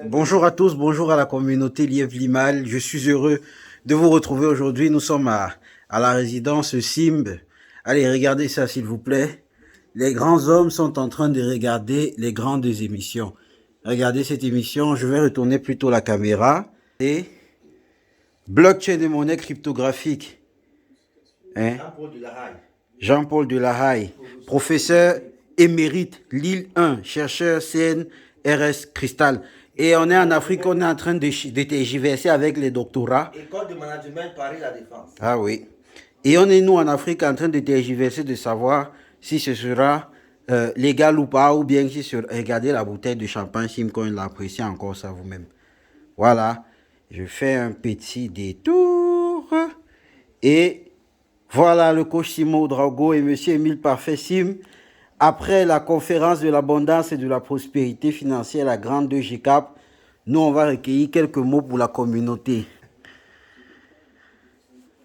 Bonjour à tous, bonjour à la communauté Lièvre Limal. Je suis heureux de vous retrouver aujourd'hui. Nous sommes à la résidence Simb. Allez, regardez ça s'il vous plaît. Les grands hommes sont en train de regarder les grandes émissions. Regardez cette émission, je vais retourner plutôt la caméra. Et blockchain et monnaie cryptographique. Hein? Jean-Paul Delahaye. Jean-Paul Delahaye, professeur émérite, Lille 1, chercheur CNRS Cristal. Et on est en Afrique, on est en train de tergiverser avec les doctorats. École de management Paris La Défense. Ah oui. Et on est, nous, en Afrique, en train de tergiverser de savoir si ce sera légal ou pas, ou bien si regardez la bouteille de champagne, Simcoin l'apprécie encore ça vous-même. Voilà. Je fais un petit détour. Et voilà le coach Simon Drago et monsieur Émile Parfait Sim. Après la conférence de l'abondance et de la prospérité financière, la grande 2GCAP, nous, on va recueillir quelques mots pour la communauté.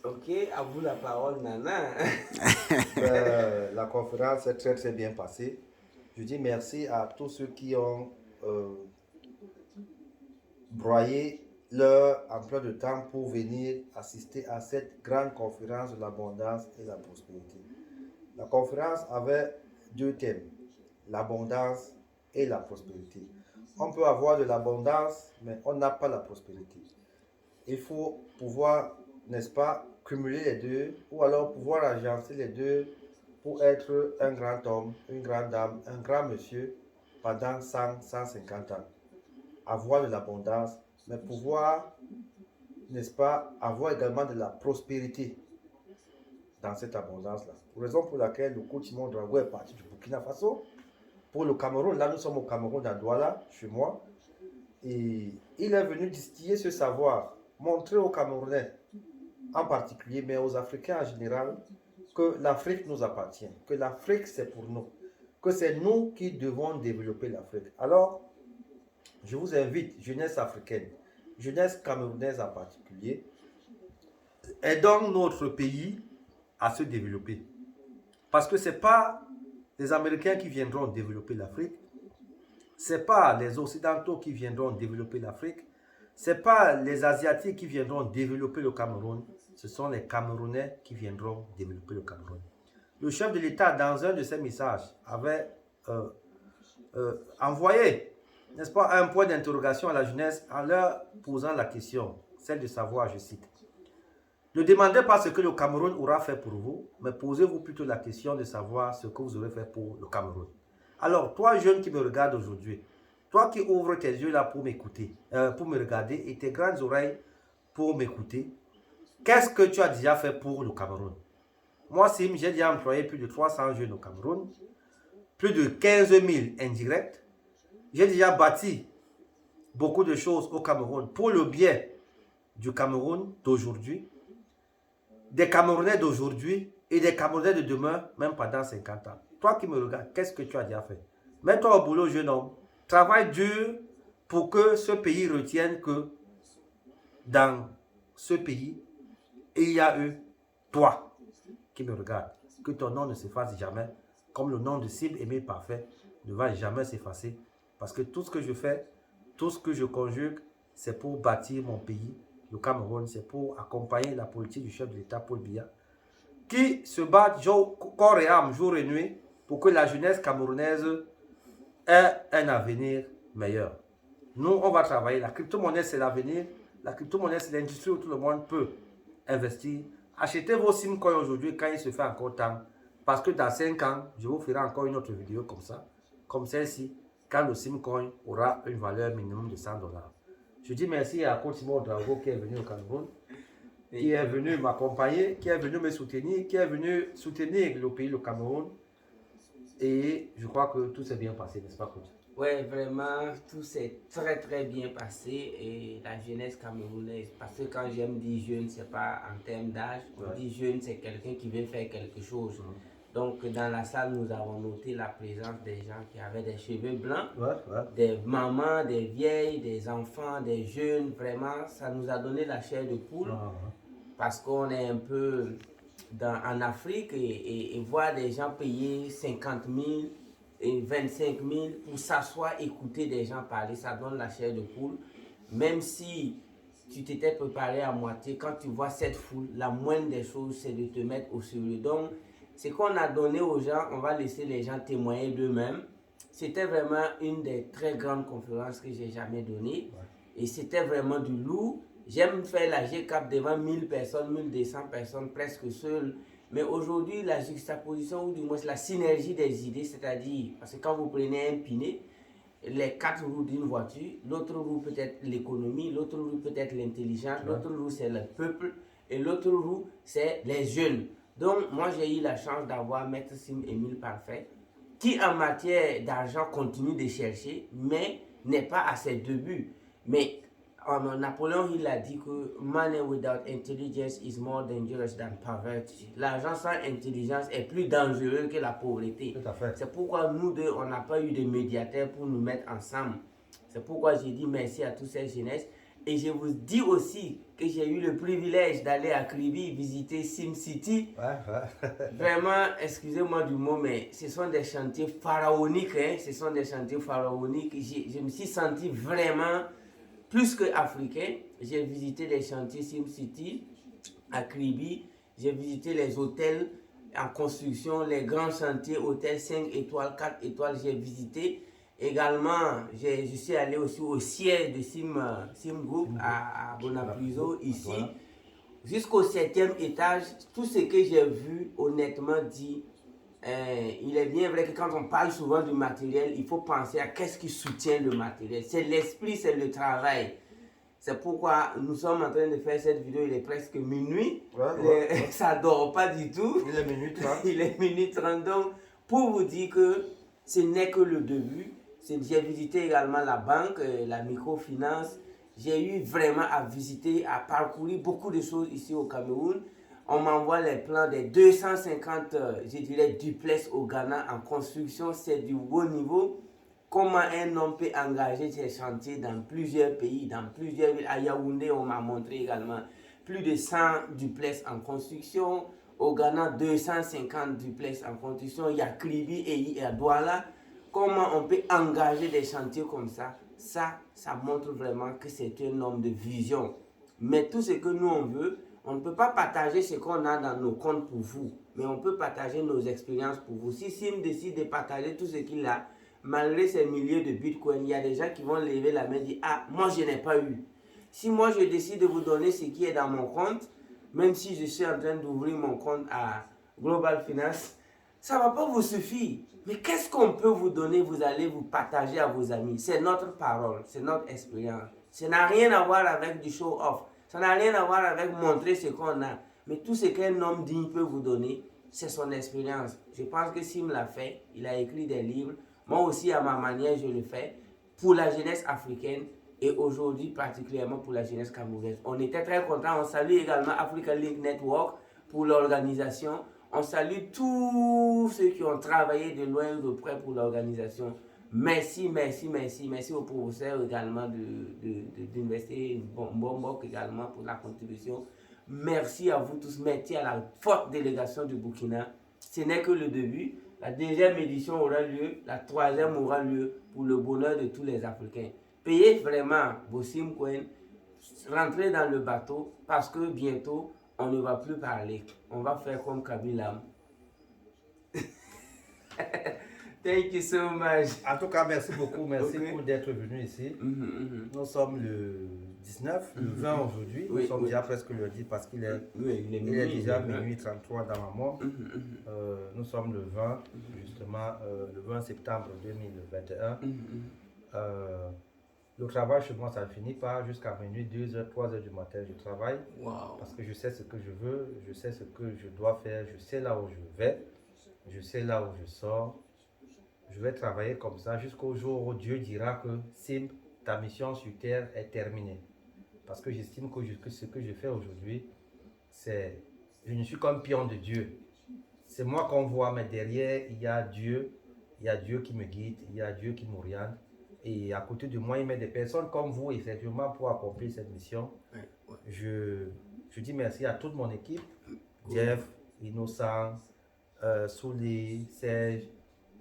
Ok, à vous la parole, Nana. La conférence est très très bien passée. Je dis merci à tous ceux qui ont broyé leur emploi de temps pour venir assister à cette grande conférence de l'abondance et la prospérité. La conférence avait deux thèmes, l'abondance et la prospérité. On peut avoir de l'abondance, mais on n'a pas la prospérité. Il faut pouvoir, n'est-ce pas, cumuler les deux, ou alors pouvoir agencer les deux pour être un grand homme, une grande dame, un grand monsieur pendant 100, 150 ans. Avoir de l'abondance, mais pouvoir, n'est-ce pas, avoir également de la prospérité dans cette abondance-là. Raison pour laquelle le coach Simon Drago est parti du Burkina Faso. Pour le Cameroun, là nous sommes au Cameroun, à Douala, chez moi. Et il est venu distiller ce savoir, montrer aux Camerounais en particulier, mais aux Africains en général, que l'Afrique nous appartient, que l'Afrique c'est pour nous, que c'est nous qui devons développer l'Afrique. Alors, je vous invite, jeunesse africaine, jeunesse camerounaise en particulier, aidons notre pays à se développer. Parce que ce n'est pas les Américains qui viendront développer l'Afrique, ce n'est pas les Occidentaux qui viendront développer l'Afrique, ce n'est pas les Asiatiques qui viendront développer le Cameroun, ce sont les Camerounais qui viendront développer le Cameroun. Le chef de l'État, dans un de ses messages, avait envoyé, n'est-ce pas, un point d'interrogation à la jeunesse en leur posant la question, celle de savoir, je cite, ne demandez pas ce que le Cameroun aura fait pour vous, mais posez-vous plutôt la question de savoir ce que vous aurez fait pour le Cameroun. Alors, toi, jeune qui me regarde aujourd'hui, toi qui ouvres tes yeux là pour m'écouter, pour me regarder, et tes grandes oreilles pour m'écouter, qu'est-ce que tu as déjà fait pour le Cameroun? Moi, Sim, j'ai déjà employé plus de 300 jeunes au Cameroun, plus de 15 000 indirects. J'ai déjà bâti beaucoup de choses au Cameroun pour le bien du Cameroun d'aujourd'hui, des Camerounais d'aujourd'hui et des Camerounais de demain, même pendant 50 ans. Toi qui me regardes, qu'est-ce que tu as déjà fait? Mets-toi au boulot, jeune homme. Travaille dur pour que ce pays retienne que dans ce pays, il y a eu toi qui me regarde. Que ton nom ne s'efface jamais, comme le nom de Sim Aimé Parfait ne va jamais s'effacer. Parce que tout ce que je fais, tout ce que je conjugue, c'est pour bâtir mon pays, le Cameroun, c'est pour accompagner la politique du chef de l'État, Paul Biya, qui se bat corps et âme, jour et nuit, pour que la jeunesse camerounaise ait un avenir meilleur. Nous, on va travailler. La crypto-monnaie, c'est l'avenir. La crypto-monnaie, c'est l'industrie où tout le monde peut investir. Achetez vos simcoins aujourd'hui quand il se fait encore temps. Parce que dans 5 ans, je vous ferai encore une autre vidéo comme ça, comme celle-ci, quand le simcoin aura une valeur minimum de 100 $. Je dis merci à Coach Simon Drago qui est venu au Cameroun, qui est venu m'accompagner, qui est venu me soutenir, qui est venu soutenir le pays, le Cameroun. Et je crois que tout s'est bien passé, n'est-ce pas, Coach? Oui, vraiment, tout s'est très très bien passé et la jeunesse camerounaise, parce que quand j'aime dire jeune, c'est pas en termes d'âge, on dit jeune, c'est quelqu'un qui veut faire quelque chose. Donc dans la salle, nous avons noté la présence des gens qui avaient des cheveux blancs, des mamans, des vieilles, des enfants, des jeunes, vraiment, ça nous a donné la chair de poule, parce qu'on est un peu en Afrique et voir des gens payer 50 000, et 25 000 pour s'asseoir, écouter des gens parler, ça donne la chair de poule. Même si tu t'étais préparé à moitié, quand tu vois cette foule, la moindre des choses, c'est de te mettre au sérieux. Donc, ce qu'on a donné aux gens, on va laisser les gens témoigner d'eux-mêmes. C'était vraiment une des très grandes conférences que j'ai jamais données. Et c'était vraiment du lourd. J'aime faire la GCAP devant 1000 personnes, 1200 personnes, presque seul. Mais aujourd'hui, la juxtaposition, ou du moins la synergie des idées, c'est-à-dire, parce que quand vous prenez un piné, les 4 roues d'une voiture, l'autre roue peut-être l'économie, l'autre roue peut-être l'intelligence, l'autre roue c'est le peuple, et l'autre roue c'est les jeunes. Donc, moi j'ai eu la chance d'avoir Maître Sim Émile Parfait, qui en matière d'argent continue de chercher, mais n'est pas à ses débuts. Mais Napoléon, il a dit que money without intelligence is more dangerous than poverty. L'argent sans intelligence est plus dangereux que la pauvreté. Tout à fait. C'est pourquoi nous deux, on n'a pas eu de médiateur pour nous mettre ensemble. C'est pourquoi j'ai dit merci à tous ces jeunesses. Et je vous dis aussi que j'ai eu le privilège d'aller à Kribi visiter SimCity. Vraiment, excusez-moi du mot, mais ce sont des chantiers pharaoniques. Hein? Ce sont des chantiers pharaoniques. Je me suis senti vraiment plus qu'africain. J'ai visité les chantiers SimCity à Kribi. J'ai visité les hôtels en construction, les grands chantiers, hôtels 5 étoiles, 4 étoiles, j'ai visité. Également, je suis allé aussi au siège de Sim Group à Bonapruso, ici. Jusqu'au 7e étage, tout ce que j'ai vu, honnêtement dit, il est bien vrai que quand on parle souvent du matériel, il faut penser à qu'est-ce qui soutient le matériel. C'est l'esprit, c'est le travail. C'est pourquoi nous sommes en train de faire cette vidéo, il est presque minuit. Ça ne dort pas du tout. Il est minuit 30. Il est minuit 30. Donc, pour vous dire que ce n'est que le début. J'ai visité également la banque, la microfinance. J'ai eu vraiment à visiter, à parcourir beaucoup de choses ici au Cameroun. On m'envoie les plans des 250, je dirais, duplex au Ghana en construction. C'est du haut niveau. Comment un homme peut engager ses chantiers dans plusieurs pays, dans plusieurs villes. À Yaoundé, on m'a montré également plus de 100 duplex en construction. Au Ghana, 250 duplex en construction. Il y a Kribi et il y a Douala. Comment on peut engager des chantiers comme ça? Ça montre vraiment que c'est un homme de vision. Mais tout ce que nous on veut, on ne peut pas partager ce qu'on a dans nos comptes pour vous. Mais on peut partager nos expériences pour vous. Si Sim décide de partager tout ce qu'il a, malgré ces milliers de bitcoins, il y a des gens qui vont lever la main et dire « Ah, moi je n'ai pas eu ». Si moi je décide de vous donner ce qui est dans mon compte, même si je suis en train d'ouvrir mon compte à Global Finance, ça ne va pas vous suffire. Mais qu'est-ce qu'on peut vous donner, vous allez vous partager à vos amis? C'est notre parole, c'est notre expérience. Ça n'a rien à voir avec du show-off. Ça n'a rien à voir avec montrer ce qu'on a. Mais tout ce qu'un homme digne peut vous donner, c'est son expérience. Je pense que Sim l'a fait. Il a écrit des livres. Moi aussi, à ma manière, je le fais. Pour la jeunesse africaine et aujourd'hui, particulièrement pour la jeunesse camerounaise. On était très contents. On salue également Africa Link Network pour l'organisation. On salue tous ceux qui ont travaillé de loin ou de près pour l'organisation. Merci, merci, merci. Merci au professeur également d'Université Bombok également pour la contribution. Merci à vous tous. Merci à la forte délégation du Burkina. Ce n'est que le début. La deuxième édition aura lieu. La troisième aura lieu pour le bonheur de tous les Africains. Payez vraiment vos simcoins. Rentrez dans le bateau parce que bientôt, on ne va plus parler. On va faire comme Kabila. Thank you so much. En tout cas, merci beaucoup. Merci pour d'être venu ici. Nous sommes le 19, le 20 aujourd'hui. Nous sommes déjà presque le 10 parce qu'il est, il est déjà minuit 33 dans ma mort. Nous sommes le 20, justement, le 20 septembre 2021. Le travail chez moi, ça ne finit pas jusqu'à minuit, 2h, 3h du matin. Je travaille parce que je sais ce que je veux, je sais ce que je dois faire, je sais là où je vais, je sais là où je sors. Je vais travailler comme ça jusqu'au jour où Dieu dira que Sim, ta mission sur terre est terminée. Parce que j'estime que ce que je fais aujourd'hui, c'est... Je ne suis qu'un pion de Dieu. C'est moi qu'on voit, mais derrière, il y a Dieu. Il y a Dieu qui me guide, il y a Dieu qui m'oriente. Et à côté de moi, il met des personnes comme vous, effectivement, pour accomplir cette mission. Je dis merci à toute mon équipe. Jeff, Innocent, Souli, Serge,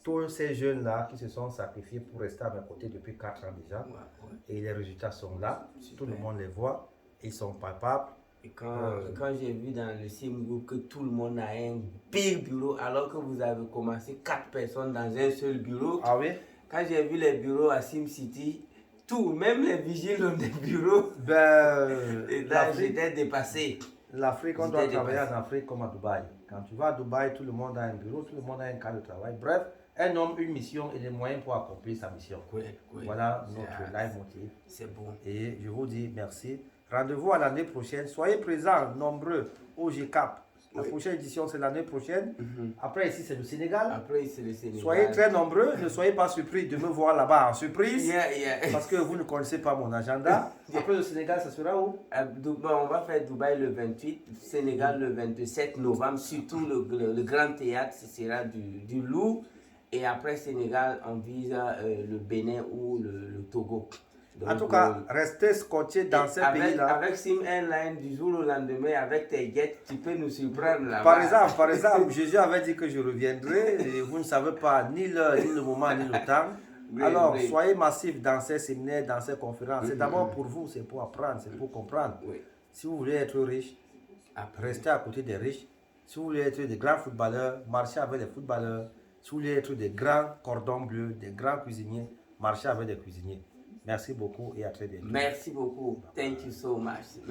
tous ces jeunes-là qui se sont sacrifiés pour rester à mes côtés depuis 4 ans déjà. Ouais, ouais. Et les résultats sont là. Super. Tout le monde les voit. Ils sont palpables. Et quand j'ai vu dans le Sim Group que tout le monde a un big bureau, alors que vous avez commencé 4 personnes dans un seul bureau. Ah oui? Quand j'ai vu les bureaux à SimCity, tout, même les vigiles ont des bureaux. Ben, Et là, j'étais dépassé. L'Afrique, on doit travailler en Afrique comme à Dubaï. Quand tu vas à Dubaï, tout le monde a un bureau, tout le monde a un cadre de travail. Bref, un homme, une mission et les moyens pour accomplir sa mission. Oui, oui. Voilà notre leitmotiv. C'est bon. Et je vous dis merci. Rendez-vous à l'année prochaine. Soyez présents, nombreux, au GCAP. La prochaine édition, c'est l'année prochaine. Après, ici, c'est le Sénégal. Après, c'est le Sénégal. Soyez très nombreux. Ne soyez pas surpris de me voir là-bas en surprise. Yeah. Parce que vous ne connaissez pas mon agenda. Après le Sénégal, ça sera où? On va faire Dubaï le 28, Sénégal le 27 novembre, surtout le grand théâtre, ce sera du Louvre. Et après Sénégal, on vise le Bénin ou le Togo. Donc, en tout cas, restez scotchés dans ces pays-là. Avec Sim Airline, du jour au lendemain, avec tes jets, tu peux nous surprendre là-bas. Par exemple, Jésus avait dit que je reviendrai. Et vous ne savez pas ni l'heure, ni le moment, ni le temps. Oui, alors, oui. soyez massifs dans ces séminaires, dans ces conférences. C'est d'abord pour vous, c'est pour apprendre, c'est pour comprendre. Oui. Si vous voulez être riche, restez à côté des riches. Si vous voulez être des grands footballeurs, marchez avec des footballeurs. Si vous voulez être des grands cordons bleus, des grands cuisiniers, marchez avec des cuisiniers. Merci beaucoup et à très bientôt. Merci beaucoup. Thank you so much.